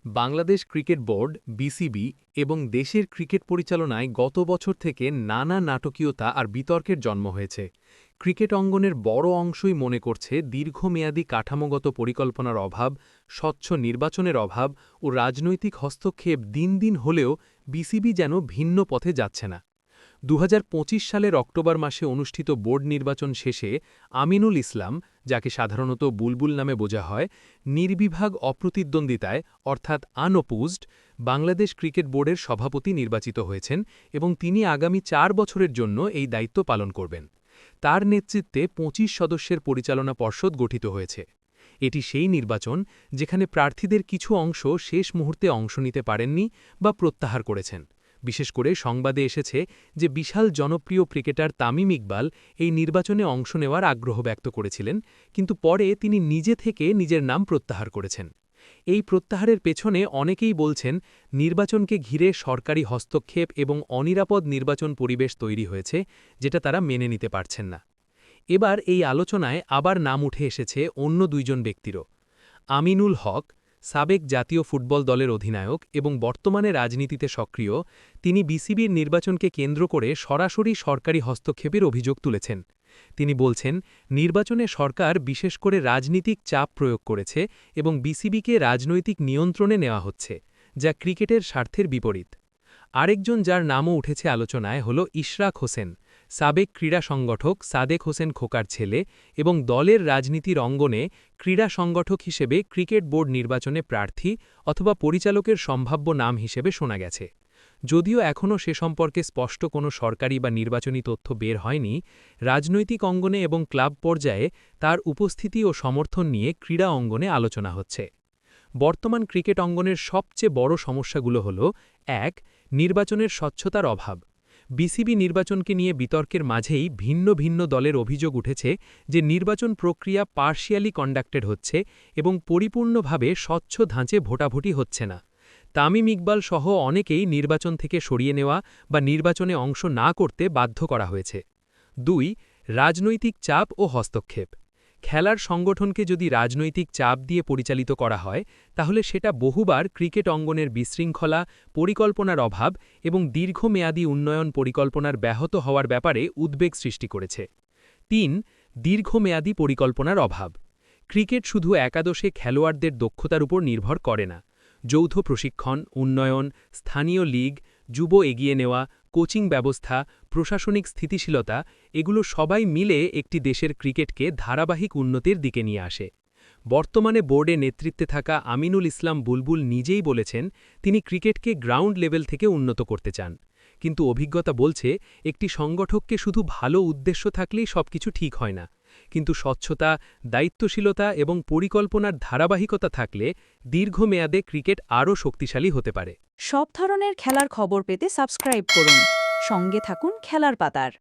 Bangladesh cricket board BCB এবং দেশের cricket পরিচালনায় গত বছর থেকে নানা নাটকীয়তা আর বিতর্কের জন্ম হয়েছে। ক্রিকেট অঙ্গনের বড় অংশই মনে করছে দীর্ঘমেয়াদী কাঠামোগত পরিকল্পনার অভাব, স্বচ্ছ নির্বাচনের অভাব ও রাজনৈতিক হস্তক্ষেপ দিন দিন হলেও বিসিবি যেন ভিন্ন পথে যাচ্ছে না। ২০২৫ সালের অক্টোবর মাসে অনুষ্ঠিত বোর্ড নির্বাচন শেষে আমিনুল ইসলাম, যাকে সাধারণত বুলবুল নামে বোঝা হয়, নির্বিভাগ অপ্রতিদ্বন্দ্বিতায় অর্থাৎ আনঅপোজড বাংলাদেশ ক্রিকেট বোর্ডের সভাপতি নির্বাচিত হয়েছেন এবং তিনি আগামী ৪ বছরের জন্য এই দায়িত্ব পালন করবেন। তার নেতৃত্বে ২৫ সদস্যের পরিচালনা পর্ষদ গঠিত হয়েছে। এটি সেই নির্বাচন যেখানে প্রার্থীদের কিছু অংশ শেষ মুহূর্তে অংশ নিতে পারেননি বা প্রত্যাহার করেছেন। বিশেষ করে সংবাদে এসেছে যে বিশাল জনপ্রিয় ক্রিকেটার তামিম ইকবাল এই নির্বাচনে অংশ নেওয়ার আগ্রহ ব্যক্ত করেছিলেন, কিন্তু পরে তিনি নিজে থেকে নিজের নাম প্রত্যাহার করেছেন। এই প্রত্যাহারের পেছনে অনেকেই বলছেন নির্বাচনকে ঘিরে সরকারি হস্তক্ষেপ এবং অনিরাপদ নির্বাচন পরিবেশ তৈরি হয়েছে, যেটা তারা মেনে নিতে পারছেন না। এবার এই আলোচনায় আবার নাম উঠে এসেছে অন্য দুইজন ব্যক্তিরও। আমিনুল হক, সাবেক জাতীয় ফুটবল দলের অধিনায়ক এবং বর্তমানে রাজনীতিতে সক্রিয়, তিনি বিসিবির নির্বাচনকে কেন্দ্র করে সরাসরি সরকারি হস্তক্ষেপের অভিযোগ তুলেছেন। তিনি বলছেন, নির্বাচনে সরকার বিশেষ করে রাজনীতিক চাপ প্রয়োগ করেছে এবং বিসিবিকে রাজনৈতিক নিয়ন্ত্রণে নেওয়া হচ্ছে, যা ক্রিকেটের স্বার্থের বিপরীত। আরেকজন যার নামও উঠেছে আলোচনায় হল ইশরাক হোসেন, সাবেক ক্রীড়া সংগঠক সাদেক হোসেন খোকার ছেলে এবং দলের রাজনীতির অঙ্গনে ক্রীড়া সংগঠক হিসেবে ক্রিকেট বোর্ড নির্বাচনে প্রার্থী অথবা পরিচালকের সম্ভাব্য নাম হিসেবে শোনা গেছে। যদিও এখনও সে সম্পর্কে স্পষ্ট কোনো সরকারি বা নির্বাচনী তথ্য বের হয়নি, রাজনৈতিক অঙ্গনে এবং ক্লাব পর্যায়ে তার উপস্থিতি ও সমর্থন নিয়ে ক্রীড়া অঙ্গনে আলোচনা হচ্ছে। বর্তমান ক্রিকেট অঙ্গনের সবচেয়ে বড় সমস্যাগুলো হল: ১. নির্বাচনের স্বচ্ছতার অভাব। বিসিবি নির্বাচনকে নিয়ে বিতর্কের মাঝেই ভিন্ন ভিন্ন দলের অভিযোগ উঠেছে যে নির্বাচন প্রক্রিয়া পার্শিয়ালি কন্ডাক্টেড হচ্ছে এবং পরিপূর্ণভাবে স্বচ্ছ ধাঁচে ভোটাভুটি হচ্ছে না। তামিম ইকবাল সহ অনেকেই নির্বাচন থেকে সরিয়ে নেওয়া বা নির্বাচনে অংশ না করতে বাধ্য করা হয়েছে। ২. রাজনৈতিক চাপ ও হস্তক্ষেপ। খেলার সংগঠনকে যদি রাজনৈতিক চাপ দিয়ে পরিচালিত করা হয়, তাহলে সেটা বহুবার ক্রিকেট অঙ্গনের বিশৃঙ্খলা, পরিকল্পনার অভাব এবং দীর্ঘমেয়াদী উন্নয়ন পরিকল্পনার ব্যাহত হওয়ার ব্যাপারে উদ্বেগ সৃষ্টি করেছে। ৩. দীর্ঘমেয়াদী পরিকল্পনার অভাব। ক্রিকেট শুধু একাদশে খেলোয়াড়দের দক্ষতার উপর নির্ভর করে না। যৌথ প্রশিক্ষণ, উন্নয়ন, স্থানীয় লীগ, যুব এগিয়ে নেওয়া, কোচিং ব্যবস্থা, প্রশাসনিক স্থিতিশীলতা, এগুলো সবাই মিলে একটি দেশের ক্রিকেটকে ধারাবাহিক উন্নতির দিকে নিয়ে আসে। বর্তমানে বোর্ডে নেতৃত্বে থাকা আমিনুল ইসলাম বুলবুল নিজেই বলেছেন তিনি ক্রিকেটকে গ্রাউন্ড লেভেল থেকে উন্নত করতে চান। কিন্তু অভিজ্ঞতা বলছে একটি সংগঠককে শুধু ভালো উদ্দেশ্য থাকলেই সবকিছু ঠিক হয় না, কিন্তু স্বচ্ছতা, দায়িত্বশীলতা এবং পরিকল্পনার ধারাবাহিকতা থাকলে দীর্ঘমেয়াদে ক্রিকেট আরও শক্তিশালী হতে পারে। সব ধরনের খেলার খবর পেতে সাবস্ক্রাইব করুন। সঙ্গে থাকুন খেলার পাতার।